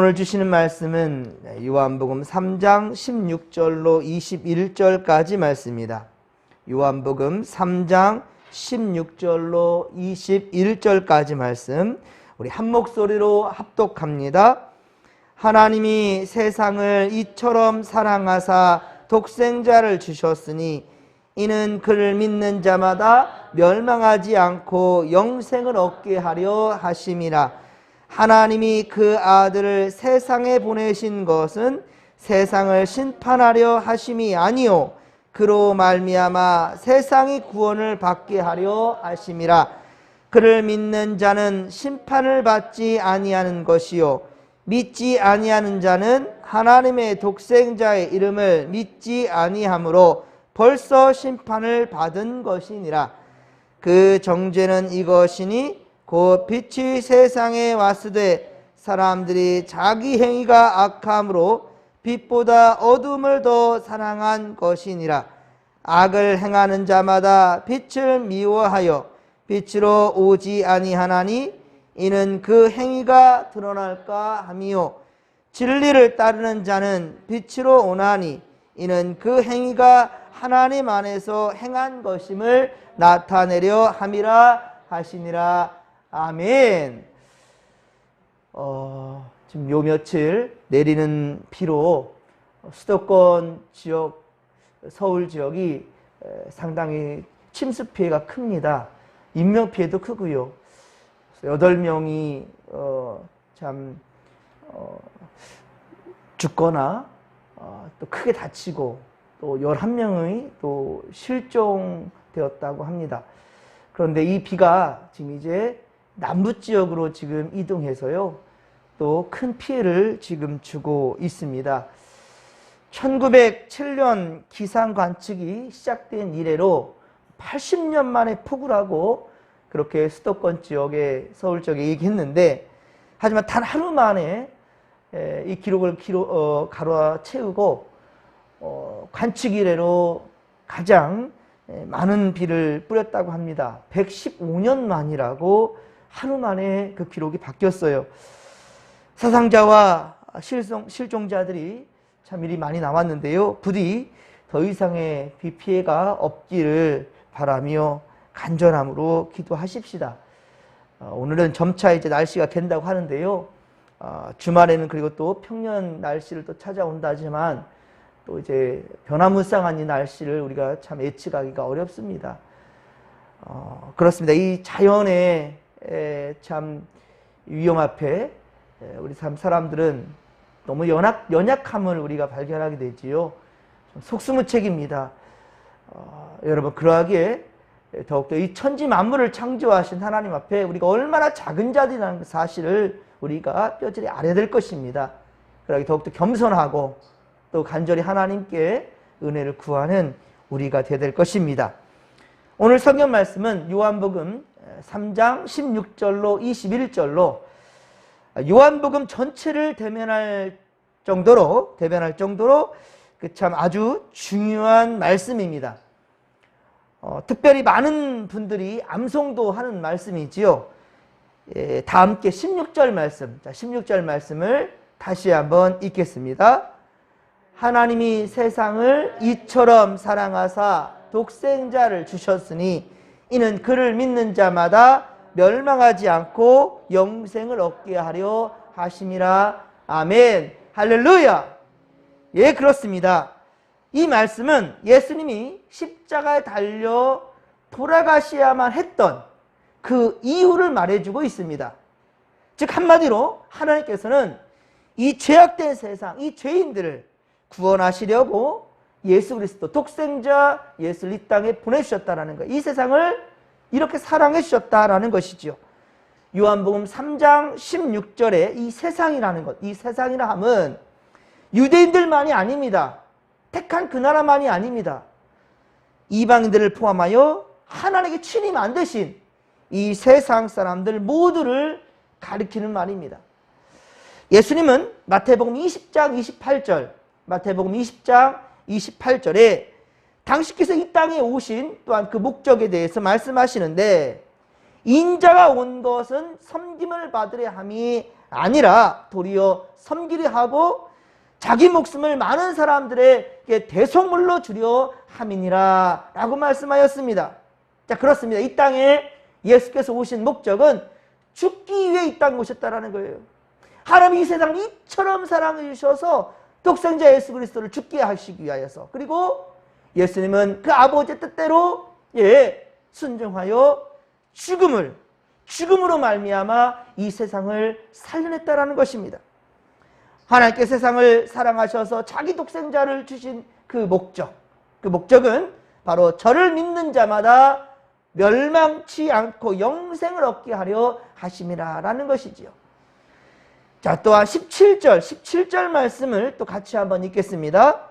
오늘 주시는 말씀은 요한복음 3장 16절로 21절까지 말씀입니다. 요한복음 3장 16절로 21절까지 말씀 우리 한 목소리로 합독합니다. 하나님이 세상을 이처럼 사랑하사 독생자를 주셨으니 이는 그를 믿는 자마다 멸망하지 않고 영생을 얻게 하려 하심이라. 하나님이 그 아들을 세상에 보내신 것은 세상을 심판하려 하심이 아니요 그로 말미암아 세상이 구원을 받게 하려 하심이라. 그를 믿는 자는 심판을 받지 아니하는 것이요 믿지 아니하는 자는 하나님의 독생자의 이름을 믿지 아니하므로 벌써 심판을 받은 것이니라. 그 정죄는 이것이니 곧 빛이 세상에 왔으되 사람들이 자기 행위가 악함으로 빛보다 어둠을 더 사랑한 것이니라. 악을 행하는 자마다 빛을 미워하여 빛으로 오지 아니하나니 이는 그 행위가 드러날까 함이요 진리를 따르는 자는 빛으로 오나니 이는 그 행위가 하나님 안에서 행한 것임을 나타내려 함이라 하시니라. 아멘. 지금 요 며칠 내리는 비로 수도권 지역, 서울 지역이 상당히 침수 피해가 큽니다. 인명 피해도 크고요. 8명이 죽거나 또 크게 다치고 또 11명이 또 실종되었다고 합니다. 그런데 이 비가 지금 이제 남부 지역으로 지금 이동해서요, 또 큰 피해를 지금 주고 있습니다. 1907년 기상 관측이 시작된 이래로 80년 만에 폭우라고 그렇게 수도권 지역에, 서울 지역에 얘기했는데, 하지만 단 하루 만에 이 기록을 가로채우고 관측 이래로 가장 많은 비를 뿌렸다고 합니다. 115년 만이라고 하루 만에 그 기록이 바뀌었어요. 사상자와 실종자들이 참 일이 많이 나왔는데요. 부디 더 이상의 비 피해가 없기를 바라며 간절함으로 기도하십시다. 오늘은 점차 이제 날씨가 갠다고 하는데요. 주말에는 그리고 또 평년 날씨를 또 찾아온다지만 또 이제 변화무쌍한 이 날씨를 우리가 참 예측하기가 어렵습니다. 그렇습니다. 이 자연의 참 위험 앞에 우리 참 사람들은 너무 연약함을 우리가 발견하게 되지요. 좀 속수무책입니다. 여러분, 그러하기에 더욱더 이 천지 만물을 창조하신 하나님 앞에 우리가 얼마나 작은 자들이라는 사실을 우리가 뼈저리 알아야 될 것입니다. 그러기 더욱더 겸손하고 또 간절히 하나님께 은혜를 구하는 우리가 되어야 될 것입니다. 오늘 성경 말씀은 요한복음 3장 16절로 21절로 요한복음 전체를 대변할 정도로 그 참 아주 중요한 말씀입니다. 특별히 많은 분들이 암송도 하는 말씀이지요. 다 함께 16절 말씀, 16절 말씀을 다시 한번 읽겠습니다. 하나님이 세상을 이처럼 사랑하사 독생자를 주셨으니 이는 그를 믿는 자마다 멸망하지 않고 영생을 얻게 하려 하심이라. 아멘. 할렐루야. 예, 그렇습니다. 이 말씀은 예수님이 십자가에 달려 돌아가셔야만 했던 그 이유를 말해주고 있습니다. 즉 한마디로 하나님께서는 이 죄악된 세상, 이 죄인들을 구원하시려고 예수 그리스도 독생자 예수를 이 땅에 보내주셨다는 거예요. 이 세상을 이렇게 사랑해 주셨다라는 것이죠. 요한복음 3장 16절에 이 세상이라는 것, 이 세상이라 함은 유대인들만이 아닙니다. 택한 그 나라만이 아닙니다. 이방인들을 포함하여 하나님께 친히 만드신 이 세상 사람들 모두를 가리키는 말입니다. 예수님은 마태복음 20장 28절, 마태복음 20장 28절에 당신께서 이 땅에 오신 또한 그 목적에 대해서 말씀하시는데 인자가 온 것은 섬김을 받으려 함이 아니라 도리어 섬기려 하고 자기 목숨을 많은 사람들에게 대속물로 주려 함이니라 라고 말씀하였습니다. 자, 그렇습니다. 이 땅에 예수께서 오신 목적은 죽기 위해 이 땅에 오셨다라는 거예요. 하나님이 이 세상을 이처럼 사랑해 주셔서 독생자 예수 그리스도를 죽게 하시기 위하여서, 그리고 예수님은 그 아버지의 뜻대로 순종하여 죽음으로 말미암아 이 세상을 살려냈다라는 것입니다. 하나님께 세상을 사랑하셔서 자기 독생자를 주신 그 목적은 바로 저를 믿는 자마다 멸망치 않고 영생을 얻게 하려 하심이라 라는 것이지요. 자, 또한 17절 말씀을 또 같이 한번 읽겠습니다.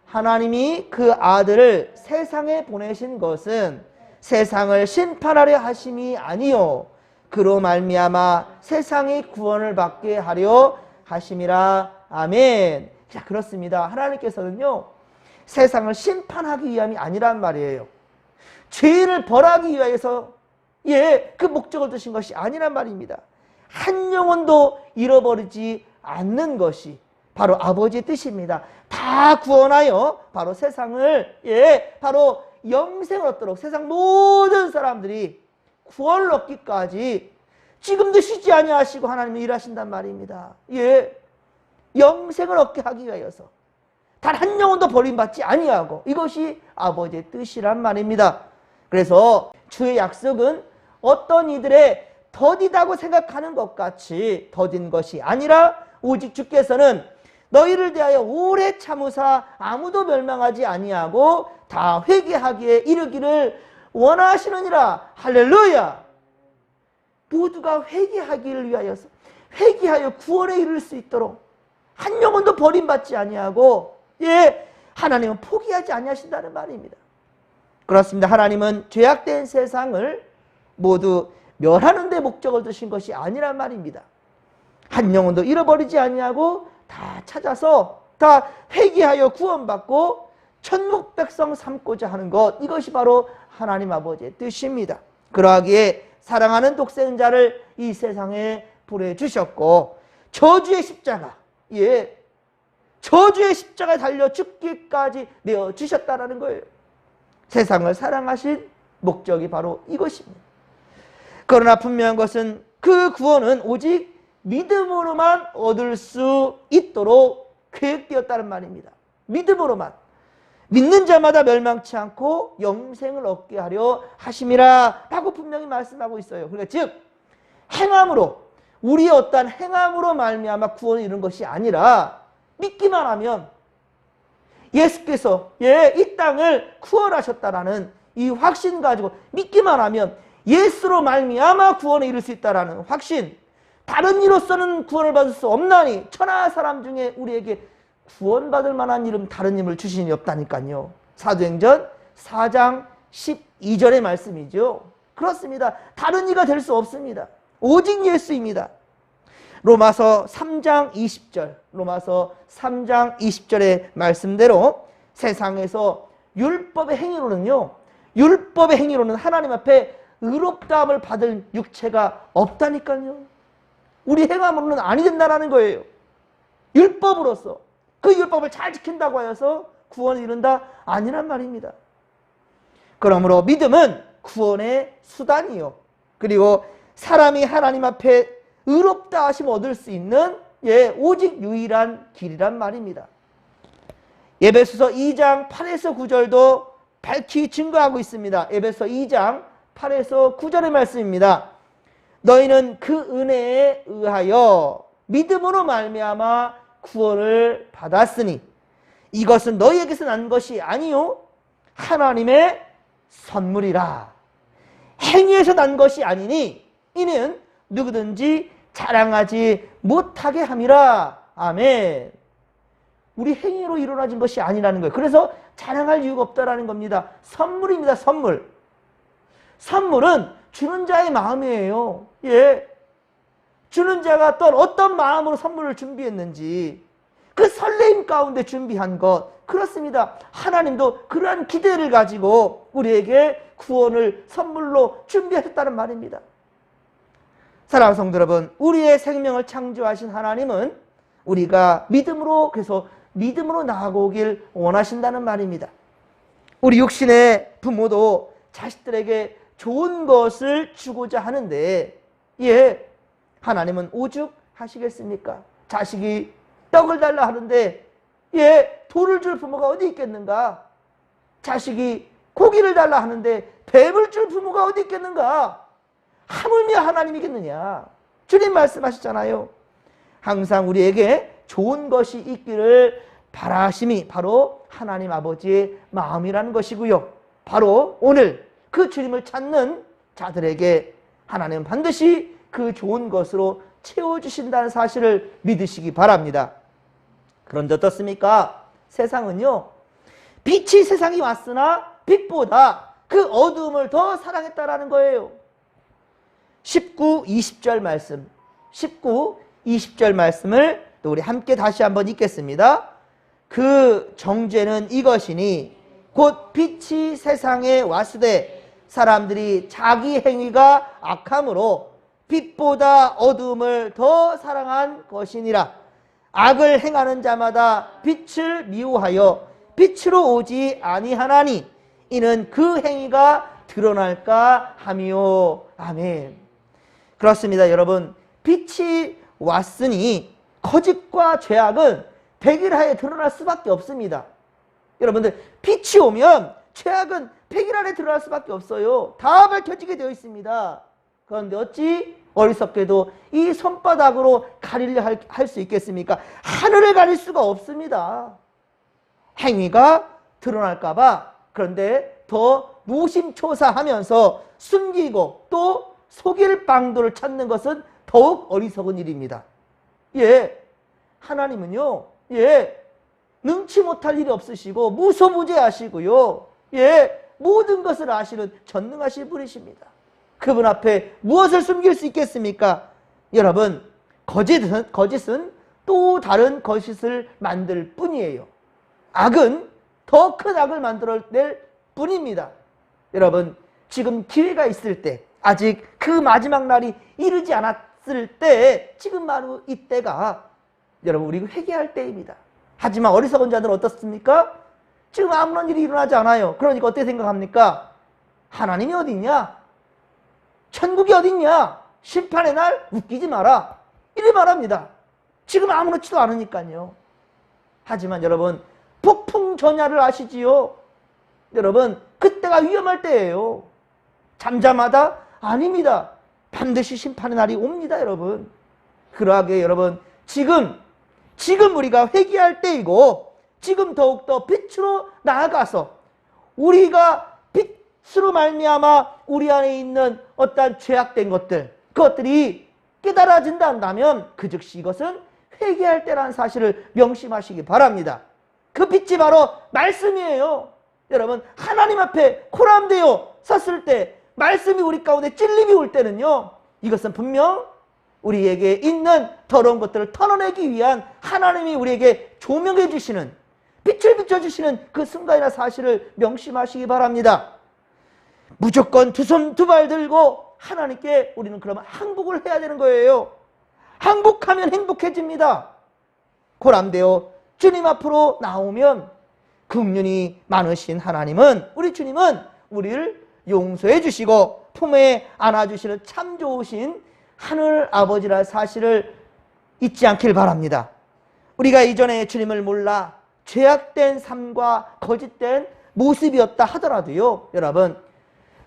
하나님이 그 아들을 세상에 보내신 것은 세상을 심판하려 하심이 아니요 그로 말미암아 세상이 구원을 받게 하려 하심이라. 아멘. 자, 그렇습니다. 하나님께서는요 세상을 심판하기 위함이 아니란 말이에요. 죄를 벌하기 위해서 그 목적을 두신 것이 아니란 말입니다. 한 영혼도 잃어버리지 않는 것이 바로 아버지의 뜻입니다. 다 구원하여 바로 세상을 바로 영생을 얻도록 세상 모든 사람들이 구원을 얻기까지 지금도 쉬지 아니하시고 하나님이 일하신단 말입니다. 영생을 얻게 하기 위하여서 단 한 영혼도 버림받지 아니하고, 이것이 아버지의 뜻이란 말입니다. 그래서 주의 약속은 어떤 이들의 더디다고 생각하는 것 같이 더딘 것이 아니라 오직 주께서는 너희를 대하여 오래 참으사 아무도 멸망하지 아니하고 다 회개하기에 이르기를 원하시느니라. 할렐루야. 모두가 회개하기를 위하여서 회개하여 구원에 이를 수 있도록 한 영혼도 버림받지 아니하고 하나님은 포기하지 아니하신다는 말입니다. 그렇습니다. 하나님은 죄악된 세상을 모두 멸하는 데 목적을 두신 것이 아니란 말입니다. 한 영혼도 잃어버리지 아니하고 다 찾아서 다 회개하여 구원받고 천국 백성 삼고자 하는 것, 이것이 바로 하나님 아버지의 뜻입니다. 그러하기에 사랑하는 독생자를 이 세상에 보내주셨고 저주의 십자가에 달려 죽기까지 내어주셨다는 거예요. 세상을 사랑하신 목적이 바로 이것입니다. 그러나 분명한 것은 그 구원은 오직 믿음으로만 얻을 수 있도록 계획되었다는 말입니다. 믿음으로만. 믿는 자마다 멸망치 않고 영생을 얻게 하려 하심이라 라고 분명히 말씀하고 있어요. 그러니까 즉 행함으로, 우리의 어떠한 행함으로 말미암아 구원을 이룬 것이 아니라 믿기만 하면 예수께서 이 땅을 구원하셨다라는 이 확신 가지고 믿기만 하면 예수로 말미암아 구원에 이를 수 있다라는 확신, 다른 이로서는 구원을 받을 수 없나니 천하 사람 중에 우리에게 구원받을 만한 이름 다른 이름을 주신 이 없다니까요. 사도행전 4장 12절의 말씀이죠. 그렇습니다. 다른 이가 될 수 없습니다. 오직 예수입니다. 로마서 3장 20절의 말씀대로 세상에서 율법의 행위로는 하나님 앞에 의롭다함을 받을 육체가 없다니까요. 우리 행함으로는 아니 된다라는 거예요. 율법으로서 그 율법을 잘 지킨다고 하여서 구원을 이룬다? 아니란 말입니다. 그러므로 믿음은 구원의 수단이요, 그리고 사람이 하나님 앞에 의롭다 하심을 얻을 수 있는 오직 유일한 길이란 말입니다. 에베소서 2장 8에서 9절도 밝히 증거하고 있습니다. 에베소 2장 8에서 9절의 말씀입니다. 너희는 그 은혜에 의하여 믿음으로 말미암아 구원을 받았으니 이것은 너희에게서 난 것이 아니요 하나님의 선물이라. 행위에서 난 것이 아니니 이는 누구든지 자랑하지 못하게 함이라. 아멘. 우리 행위로 일어나진 것이 아니라는 거예요. 그래서 자랑할 이유가 없다라는 겁니다. 선물입니다. 선물은 주는 자의 마음이에요. 주는 자가 또 어떤 마음으로 선물을 준비했는지, 그 설레임 가운데 준비한 것, 그렇습니다. 하나님도 그러한 기대를 가지고 우리에게 구원을 선물로 준비하셨다는 말입니다. 사랑하는 성도 여러분, 우리의 생명을 창조하신 하나님은 우리가 믿음으로, 그래서 믿음으로 나아가길 원하신다는 말입니다. 우리 육신의 부모도 자식들에게 좋은 것을 주고자 하는데, 예, 하나님은 오죽하시겠습니까? 자식이 떡을 달라 하는데, 예, 돌을 줄 부모가 어디 있겠는가? 자식이 고기를 달라 하는데 뱀을 줄 부모가 어디 있겠는가? 하물며 하나님이겠느냐? 주님 말씀하셨잖아요. 항상 우리에게 좋은 것이 있기를 바라심이 바로 하나님 아버지의 마음이라는 것이고요. 바로 오늘 그 주님을 찾는 자들에게 하나님은 반드시 그 좋은 것으로 채워주신다는 사실을 믿으시기 바랍니다. 그런데 어떻습니까? 세상은요, 빛이 세상에 왔으나 빛보다 그 어두움을 더 사랑했다라는 거예요. 19, 20절 말씀, 19, 20절 말씀을 또 우리 함께 다시 한번 읽겠습니다. 그 정죄는 이것이니 곧 빛이 세상에 왔으되 사람들이 자기 행위가 악함으로 빛보다 어두움을 더 사랑한 것이니라. 악을 행하는 자마다 빛을 미워하여 빛으로 오지 아니하나니 이는 그 행위가 드러날까 함이요. 아멘. 그렇습니다. 여러분, 빛이 왔으니 거짓과 죄악은 백일하에 드러날 수밖에 없습니다. 여러분들, 빛이 오면 죄악은 백일 안에 드러날 수밖에 없어요. 다 밝혀지게 되어 있습니다. 그런데 어찌 어리석게도 이 손바닥으로 가리려 할 수 있겠습니까? 하늘을 가릴 수가 없습니다. 행위가 드러날까 봐. 그런데 더 노심초사하면서 숨기고 또 속일 방도를 찾는 것은 더욱 어리석은 일입니다. 예, 하나님은요, 예, 능치 못할 일이 없으시고 무소부재하시고요, 예, 모든 것을 아시는 전능하신 분이십니다. 그분 앞에 무엇을 숨길 수 있겠습니까? 여러분, 거짓은 또 다른 거짓을 만들 뿐이에요. 악은 더 큰 악을 만들어낼 뿐입니다. 여러분, 지금 기회가 있을 때, 아직 그 마지막 날이 이르지 않았을 때, 지금 바로 이때가 여러분 우리가 회개할 때입니다. 하지만 어리석은 자들은 어떻습니까? 지금 아무런 일이 일어나지 않아요. 그러니까 어떻게 생각합니까? 하나님이 어디 있냐? 천국이 어딨냐? 심판의 날 웃기지 마라. 이래 말합니다. 지금 아무렇지도 않으니까요. 하지만 여러분, 폭풍 전야를 아시지요? 여러분, 그때가 위험할 때예요. 잠잠하다? 아닙니다. 반드시 심판의 날이 옵니다, 여러분. 그러하게 여러분, 지금 우리가 회개할 때이고, 지금 더욱더 빛으로 나아가서 우리가 빛으로 말미암아 우리 안에 있는 어떠한 죄악된 것들, 그것들이 깨달아진다 한다면 그 즉시 이것은 회개할 때라는 사실을 명심하시기 바랍니다. 그 빛이 바로 말씀이에요. 여러분, 하나님 앞에 코람되어 섰을 때, 말씀이 우리 가운데 찔림이 올 때는요, 이것은 분명 우리에게 있는 더러운 것들을 털어내기 위한 하나님이 우리에게 조명해 주시는, 빛을 비춰주시는 그 순간이나 사실을 명심하시기 바랍니다. 무조건 두 손 두 발 들고 하나님께 우리는 그러면 항복을 해야 되는 거예요. 항복하면 행복해집니다. 고람되어 주님 앞으로 나오면 긍휼이 많으신 하나님은, 우리 주님은 우리를 용서해 주시고 품에 안아주시는 참 좋으신 하늘 아버지라는 사실을 잊지 않길 바랍니다. 우리가 이전에 주님을 몰라 죄악된 삶과 거짓된 모습이었다 하더라도요, 여러분,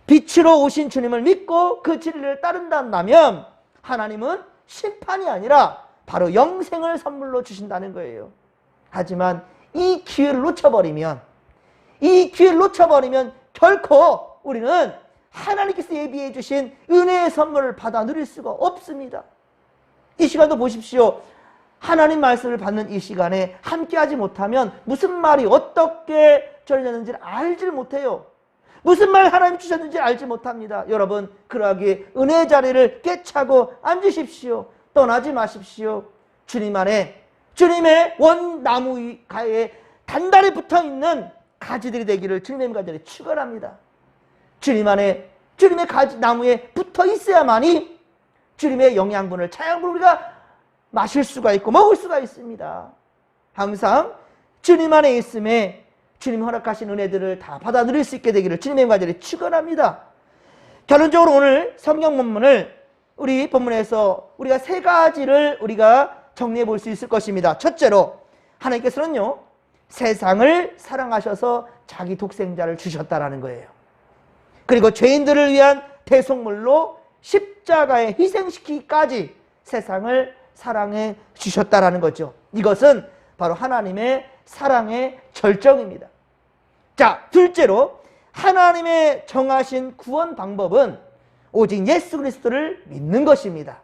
빛으로 오신 주님을 믿고 그 진리를 따른다 한다면 하나님은 심판이 아니라 바로 영생을 선물로 주신다는 거예요. 하지만 이 기회를 놓쳐버리면 결코 우리는 하나님께서 예비해 주신 은혜의 선물을 받아 누릴 수가 없습니다. 이 시간도 보십시오. 하나님 말씀을 받는 이 시간에 함께하지 못하면 무슨 말이 어떻게 전해졌는지를 알지 못해요. 무슨 말 하나님 주셨는지 알지 못합니다. 여러분, 그러하기에 은혜의 자리를 깨차고 앉으십시오. 떠나지 마십시오. 주님 안에 주님의 원나무 가에 단단히 붙어있는 가지들이 되기를 주님의 간절히 축원합니다. 주님 안에, 주님의 나무에 붙어 있어야만이 주님의 영양분을, 자양분을 우리가 마실 수가 있고 먹을 수가 있습니다. 항상 주님 안에 있음에 주님 허락하신 은혜들을 다 받아 누릴 수 있게 되기를 주님의 간절히 축원합니다. 결론적으로 오늘 성경 본문을 우리 본문에서 우리가 세 가지를 우리가 정리해 볼 수 있을 것입니다. 첫째로, 하나님께서는요, 세상을 사랑하셔서 자기 독생자를 주셨다라는 거예요. 그리고 죄인들을 위한 대속물로 십자가에 희생시키기까지 세상을 사랑해 주셨다라는 거죠. 이것은 바로 하나님의 사랑의 절정입니다. 자, 둘째로, 하나님의 정하신 구원 방법은 오직 예수 그리스도를 믿는 것입니다.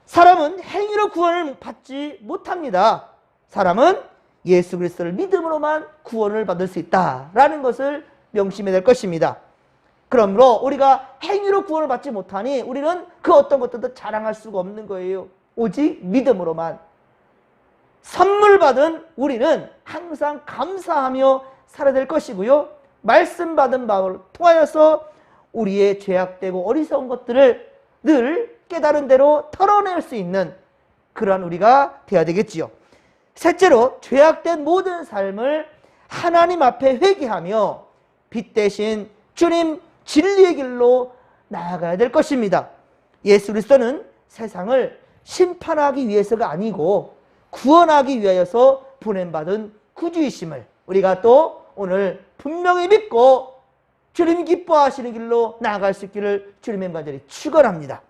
사람은 행위로 구원을 받지 못합니다. 사람은 예수 그리스도를 믿음으로만 구원을 받을 수 있다라는 것을 명심해야 될 것입니다. 그러므로 우리가 행위로 구원을 받지 못하니 우리는 그 어떤 것들도 자랑할 수가 없는 거예요. 오직 믿음으로만. 선물 받은 우리는 항상 감사하며 살아야 될 것이고요. 말씀 받은 바를 통하여서 우리의 죄악되고 어리석은 것들을 늘 깨달은 대로 털어낼 수 있는 그러한 우리가 되어야 되겠지요. 셋째로, 죄악된 모든 삶을 하나님 앞에 회개하며 빛 대신 주님 진리의 길로 나아가야 될 것입니다. 예수 그리스도는 세상을 심판하기 위해서가 아니고 구원하기 위하여서 보냄받은 구주이심을 우리가 또 오늘 분명히 믿고 주님이 기뻐하시는 길로 나아갈 수 있기를 주님의 간절히 축원합니다.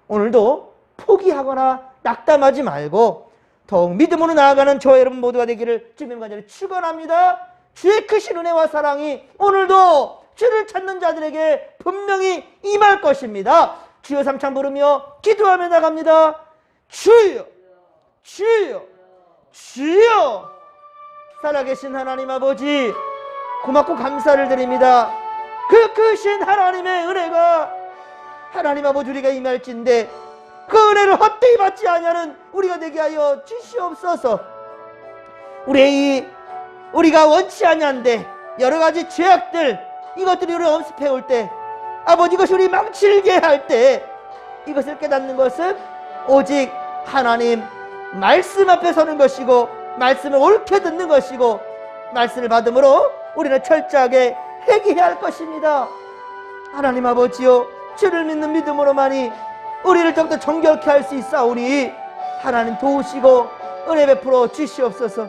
오늘도 포기하거나 낙담하지 말고 더욱 믿음으로 나아가는 저와 여러분 모두가 되기를 주님의 간절히 축원합니다. 주의 크신 은혜와 사랑이 오늘도 주를 찾는 자들에게 분명히 임할 것입니다. 주여 삼창 부르며 기도하며 나갑니다. 주여, 주여, 주여. 살아계신 하나님 아버지, 고맙고 감사를 드립니다. 그 크신 하나님의 은혜가 하나님 아버지 우리가 임할진대 그 은혜를 헛되이 받지 아니하는 우리가 되게 하여 주시옵소서. 우리가 원치 아니한데 여러 가지 죄악들, 이것들이 우리 엄습해 올 때, 아버지 이것이 우리 망칠게 할 때 이것을 깨닫는 것은 오직 하나님 말씀 앞에 서는 것이고 말씀을 옳게 듣는 것이고 말씀을 받음으로 우리는 철저하게 회개해야 할 것입니다. 하나님 아버지요, 주를 믿는 믿음으로만이 우리를 더욱더 정결케 할 수 있사오니 하나님 도우시고 은혜 베풀어 주시옵소서.